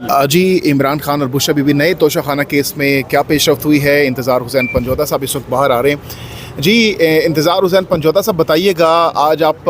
जी, इमरान खान और बुशरा बीबी नए तोशाखाना केस में क्या पेशरफ्त हुई है। इंतज़ार हुसैन पंजोता साहब इस वक्त बाहर आ रहे हैं। जी, इंतज़ार हुसैन पंजोता साहब बताइएगा, आज आप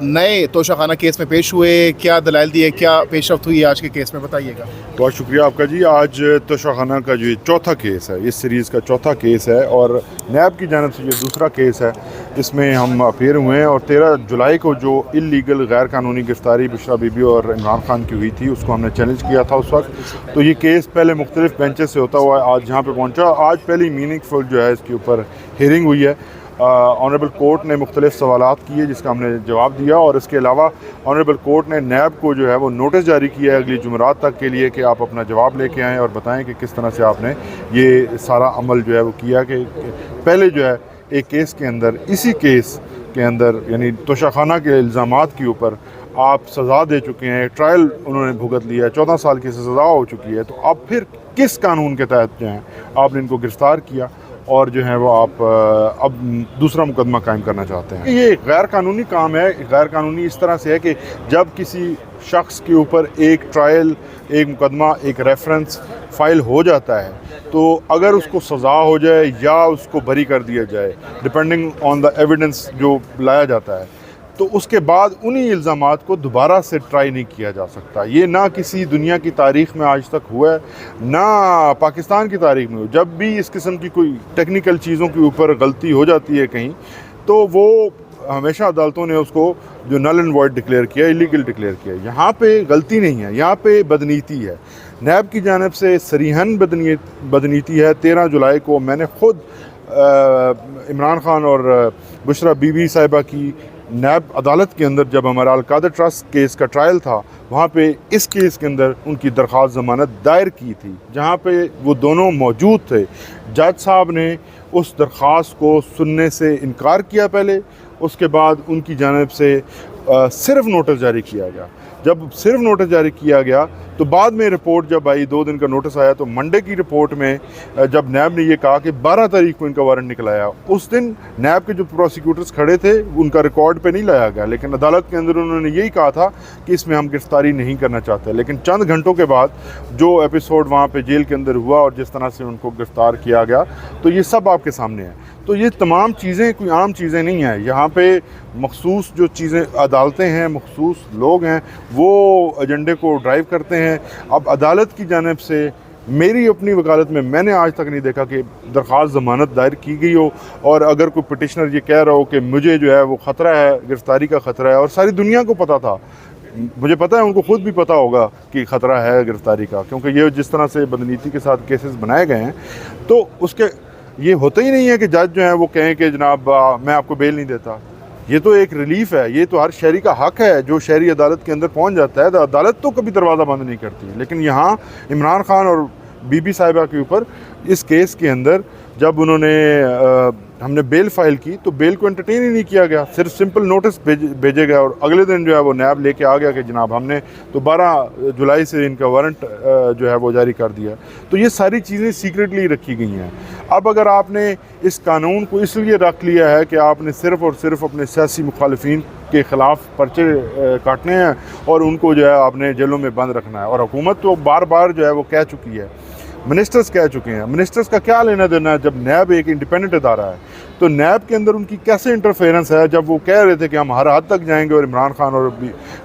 नए तोशाखाना केस में पेश हुए, क्या दलाइल दिए, क्या पेशरफ्त हुई है आज के केस में, बताइएगा। बहुत शुक्रिया आपका जी। आज तोशाखाना का जो ये चौथा केस है, इस सीरीज़ का चौथा केस है और नैब की जानिब से ये दूसरा केस है जिसमें हम अपीयर हुए हैं। और 13 जुलाई को जो इल्लीगल गैर कानूनी गिरफ्तारी बुशरा बीबी और इमरान खान की हुई थी उसको हमने चैलेंज किया था उस वक्त। तो ये केस पहले मुख्तलिफ बेंचेस से होता हुआ आज यहाँ पे पहुँचा। आज पहली मीनिंगफुल जो है इसके ऊपर हियरिंग हुई है। ऑनरेबल कोर्ट ने मुख्तलिफ सवालात किए जिसका हमने जवाब दिया, और इसके अलावा ऑनरेबल कोर्ट ने नैब को जो है वो नोटिस जारी किया है अगली जुमेरात तक के लिए कि आप अपना जवाब लेके आएँ और बताएं कि किस तरह से आपने ये सारा अमल जो है वो किया। कि पहले जो है एक केस के अंदर, इसी केस के अंदर यानी तोशाखाना के इल्ज़ामात के ऊपर आप सज़ा दे चुके हैं, ट्रायल उन्होंने भुगत लिया है, 14 साल की सज़ा हो चुकी है। तो अब फिर किस कानून के तहत जो है आपने इनको गिरफ़्तार किया और जो है वो आप अब दूसरा मुकदमा कायम करना चाहते हैं। ये गैर कानूनी काम है। गैर कानूनी इस तरह से है कि जब किसी शख्स के ऊपर एक ट्रायल, एक मुकदमा, एक रेफरेंस फ़ाइल हो जाता है तो अगर उसको सज़ा हो जाए या उसको बरी कर दिया जाए डिपेंडिंग ऑन द एविडेंस जो लाया जाता है, तो उसके बाद उन्हीं इल्ज़ामात को दोबारा से ट्राई नहीं किया जा सकता। ये ना किसी दुनिया की तारीख़ में आज तक हुआ है, ना पाकिस्तान की तारीख़ में हुआ। जब भी इस किस्म की कोई टेक्निकल चीज़ों के ऊपर गलती हो जाती है कहीं, तो वो हमेशा अदालतों ने उसको जो नल एंड वॉइड डिक्लेयर किया, इलीगल डिक्लेयर किया। यहाँ पे गलती नहीं है, यहाँ पे बदनीति है। नैब की जानिब से सरीहन बदनीति है। 13 जुलाई को मैंने ख़ुद इमरान खान और बुशरा बीबी साहिबा की नैब अदालत के अंदर, जब हमारा अलकादर ट्रस्ट केस का ट्रायल था, वहाँ पे इस केस के अंदर उनकी दरख्वास्त ज़मानत दायर की थी, जहाँ पे वो दोनों मौजूद थे। जज साहब ने उस दरख्वास्त को सुनने से इनकार किया पहले, उसके बाद उनकी जानिब से सिर्फ नोटिस जारी किया गया। जब सिर्फ नोटिस जारी किया गया तो बाद में रिपोर्ट जब आई, 2 दिन का नोटिस आया, तो मंडे की रिपोर्ट में जब नैब ने ये कहा कि 12 तारीख को इनका वारंट निकलाया, उस दिन नैब के जो प्रोसिक्यूटर्स खड़े थे उनका रिकॉर्ड पे नहीं लाया गया, लेकिन अदालत के अंदर उन्होंने यही कहा था कि इसमें हम गिरफ्तारी नहीं करना चाहते। लेकिन चंद घंटों के बाद जो एपिसोड वहाँ पे जेल के अंदर हुआ और जिस तरह से उनको गिरफ़्तार किया गया, तो ये सब आपके सामने है। तो ये तमाम चीज़ें कोई आम चीज़ें नहीं हैं। यहाँ पे मखसूस जो चीज़ें अदालतें हैं, मखसूस लोग हैं, वो एजेंडे को ड्राइव करते हैं। अब अदालत की जानिब से मेरी अपनी वकालत में मैंने आज तक नहीं देखा कि दरख्वास्त ज़मानत दायर की गई हो, और अगर कोई पिटिशनर ये कह रहा हो कि मुझे जो है वो ख़तरा है, गिरफ्तारी का ख़तरा है, और सारी दुनिया को पता था, मुझे पता है उनको खुद भी पता होगा कि ख़तरा है गिरफ्तारी का, क्योंकि ये जिस तरह से बदनीति के साथ केसेस बनाए गए हैं, तो उसके ये होता ही नहीं है कि जज जो है वो कहें कि जनाब मैं आपको बेल नहीं देता। ये तो एक रिलीफ है, ये तो हर शहरी का हक है। जो शहरी अदालत के अंदर पहुंच जाता है तो अदालत तो कभी दरवाज़ा बंद नहीं करती। लेकिन यहाँ इमरान खान और बीबी साहिबा के ऊपर इस केस के अंदर जब उन्होंने हमने बेल फाइल की तो बेल को एंटरटेन ही नहीं किया गया, सिर्फ सिंपल नोटिस भेजे गए, और अगले दिन जो है वो नैब लेके आ गया कि जनाब हमने तो 12 जुलाई से इनका वारंट जो है वो जारी कर दिया। तो ये सारी चीज़ें सीक्रेटली रखी गई हैं। अब अगर आपने इस कानून को इसलिए रख लिया है कि आपने सिर्फ़ और सिर्फ अपने सियासी मुखालिफिन के ख़िलाफ़ पर्चे काटने हैं और उनको जो है आपने जेलों में बंद रखना है, और हुकूमत तो बार बार जो है वो कह चुकी है, मिनिस्टर्स कह चुके हैं। मिनिस्टर्स का क्या लेना देना है जब नैब एक इंडिपेंडेंट इदारा है? तो नैब के अंदर उनकी कैसे इंटरफेरेंस है जब वो कह रहे थे कि हम हर हद तक जाएंगे और इमरान खान और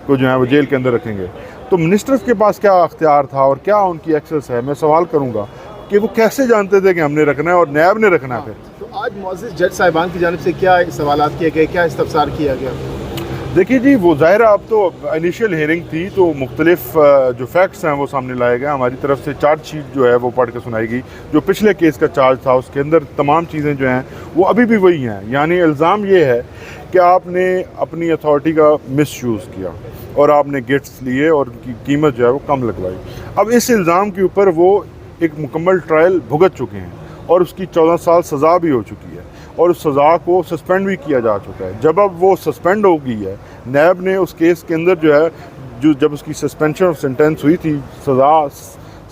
को जो है वो जेल के अंदर रखेंगे? तो मिनिस्टर्स के पास क्या अख्तियार था और क्या उनकी एक्सेस है? मैं सवाल करूँगा कि वो कैसे जानते थे कि हमने रखना है और नैब ने रखना है? फिर तो आज मौजूद जज साहिबान की जानिब से क्या सवालात किए गए, क्या इस्तफसार किया गया? देखिए जी, वो ज़ाहिर है अब तो इनिशियल हियरिंग थी तो मुख्तलिफ जो फैक्ट्स हैं वो सामने लाए गए। हमारी तरफ से चार्ज शीट जो है वो पढ़ के सुनाई गई। जो पिछले केस का चार्ज था उसके अंदर तमाम चीज़ें जो हैं वो अभी भी वही हैं। यानी इल्ज़ाम ये है कि आपने अपनी अथॉरिटी का मिसयूज़ किया और आपने गिफ्ट्स लिए और उनकी कीमत जो है वो कम लगवाई। अब इस इल्ज़ाम के ऊपर वो एक मुकम्मल ट्रायल भुगत चुके हैं और उसकी 14 साल सज़ा भी हो चुकी है और उस सज़ा को सस्पेंड भी किया जा चुका है। जब अब वो सस्पेंड हो गई है, नैब ने उस केस के अंदर जो है जब उसकी सस्पेंशन ऑफ सेंटेंस हुई थी, सज़ा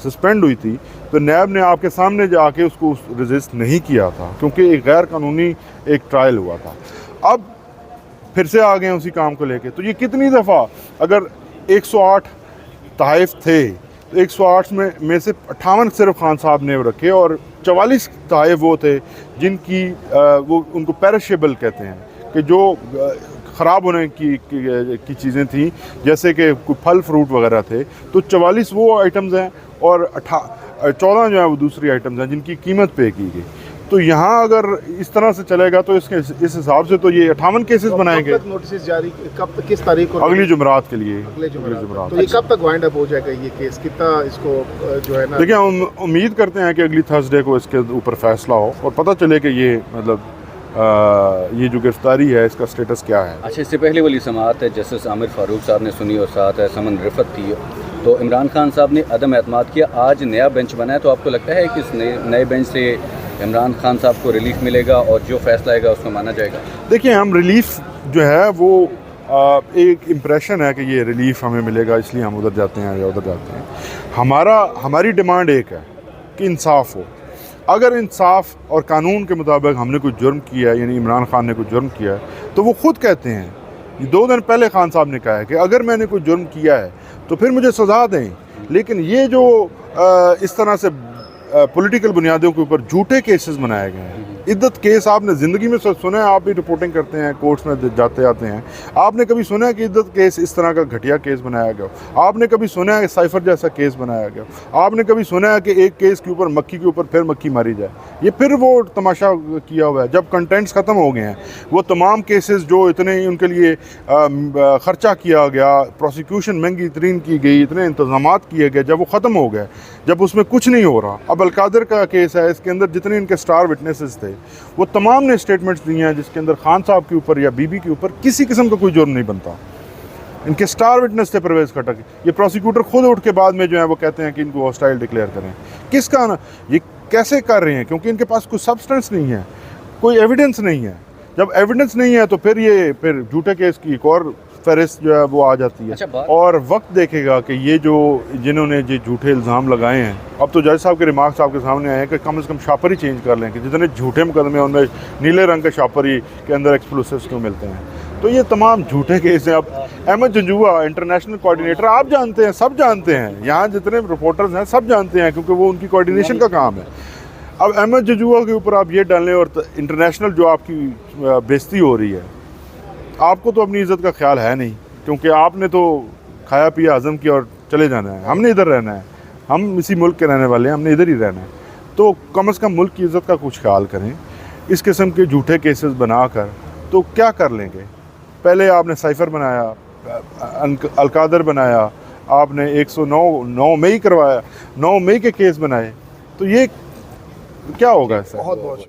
सस्पेंड हुई थी, तो नैब ने आपके सामने जाके उसको रेजिस्ट नहीं किया था क्योंकि एक गैर कानूनी एक ट्रायल हुआ था। अब फिर से आ गए उसी काम को लेके। तो ये कितनी दफ़ा, अगर 108 तहफ़ थे तो 108 में से 58 सिर्फ खान साहब ने रखे और 44 ताए वो थे जिनकी वो उनको पेरिशेबल कहते हैं कि जो ख़राब होने की चीज़ें थी, जैसे कि कोई फल फ्रूट वगैरह थे। तो 44 वो आइटम्स हैं और 14 जो है वो दूसरी आइटम्स हैं जिनकी कीमत पे की गई। तो यहाँ अगर इस तरह से चलेगा तो इस हिसाब से तो ये 58 केसेस बनाएंगे। नोटिस जारी कब तक, किस तारीख को? अगली जुमरात के लिए। अगले जुमरात। तो ये कब तक वाइंड अप हो जाएगा ये केस? कितना इसको जो है ना, देखिए हम उम्मीद करते हैं कि अगली थर्सडे को इसके ऊपर फैसला हो और पता चले कि ये मतलब ये जो गिरफ्तारी है इसका स्टेटस क्या है। अच्छा, इससे पहले वाली समाअत है जस्टिस आमिर फारूक साहब ने सुनी और साथ है समन रिफत थी, तो इमरान खान साहब ने अदम एतमाद किया। आज नया बेंच बना है, तो आपको लगता है कि इस नए बेंच से इमरान खान साहब को रिलीफ मिलेगा और जो फैसला आएगा उसको माना जाएगा? देखिए हम रिलीफ जो है वो एक इम्प्रेशन है कि ये रिलीफ हमें मिलेगा इसलिए हम उधर जाते हैं या उधर जाते हैं। हमारी डिमांड एक है कि इंसाफ हो। अगर इंसाफ और कानून के मुताबिक हमने कोई जुर्म किया है, यानी इमरान खान ने कोई जुर्म किया है, तो वो खुद कहते हैं। 2 दिन पहले खान साहब ने कहा है कि अगर मैंने कोई जुर्म किया है तो फिर मुझे सज़ा दें। लेकिन ये जो इस तरह से पॉलिटिकल बुनियादों के ऊपर झूठे केसेस बनाए गए हैं, इद्दत केस आपने ज़िंदगी में सुना है? आप भी रिपोर्टिंग करते हैं, कोर्ट्स में जाते आते हैं, आपने कभी सुना है कि इद्दत केस इस तरह का घटिया केस बनाया गया? आपने कभी सुना है कि साइफर जैसा केस बनाया गया? आपने कभी सुना है कि एक केस के ऊपर मक्खी के ऊपर फिर मक्खी मारी जाए? ये फिर वो तमाशा किया हुआ है। जब कंटेंट्स ख़त्म हो गए हैं, वो तमाम केसेस जो इतने उनके लिए ख़र्चा किया गया, प्रोसिक्यूशन महंगी तरीन की गई, इतने इंतजाम किए गए, जब वो ख़त्म हो गए, जब उसमें कुछ नहीं हो रहा। अब अलकादर का केस है, इसके अंदर जितने इनके स्टार विटनेसेस थे वो तमाम ने स्टेटमेंट्स दिए हैं जिसके अंदर खान साहब के ऊपर या बीबी के ऊपर किसी किस्म का कोई जुर्म नहीं बनता। इनके स्टार विटनेस थे परवेज़ खटक। ये प्रोसिक्यूटर खुद उठ के बाद में जो है वो कहते हैं कि इनको हॉस्टाइल डिक्लेयर करें। किसका ना ये कैसे कर रहे हैं? क्योंकि इनके पास कोई सब्सटेंस नहीं है, कोई एविडेंस नहीं है। जब एविडेंस नहीं है तो फिर झूठे केस की एक और फहरिस्त जो है वो आ जाती है। अच्छा, और वक्त देखेगा कि ये जो जिन्होंने ये झूठे इल्ज़ाम लगाए हैं, अब तो जज साहब के रिमार्क्स आपके सामने आए हैं कि कम से कम शापर ही चेंज कर लें कि जितने झूठे मुकदमे हैं उनमें नीले रंग के शापर ही के अंदर एक्सप्लोसिव्स क्यों मिलते हैं। तो ये तमाम झूठे केस हैं। अब अहमद जंजुआ इंटरनेशनल कोऑर्डिनेटर, आप जानते हैं, सब जानते हैं, यहाँ जितने रिपोर्टर्स हैं सब जानते हैं क्योंकि वो उनकी कोऑर्डिनेशन का काम है। अब अहमद जंजुआ के ऊपर आप ये डालें और इंटरनेशनल जो आपकी बेइज्जती हो रही है, आपको तो अपनी इज़्ज़त का ख्याल है नहीं, क्योंकि आपने तो खाया पिया हज़म किया और चले जाना है। हमने इधर रहना है, हम इसी मुल्क के रहने वाले हैं, हमने इधर ही रहना है। तो कम से कम मुल्क की इज़्ज़त का कुछ ख्याल करें। इस किस्म के झूठे केसेस बनाकर तो क्या कर लेंगे? पहले आपने साइफर बनाया, अलकादर बनाया, आपने 109 मई करवाया, 9 मई के केस बनाए, तो ये क्या होगा इससे? बहुत बहुत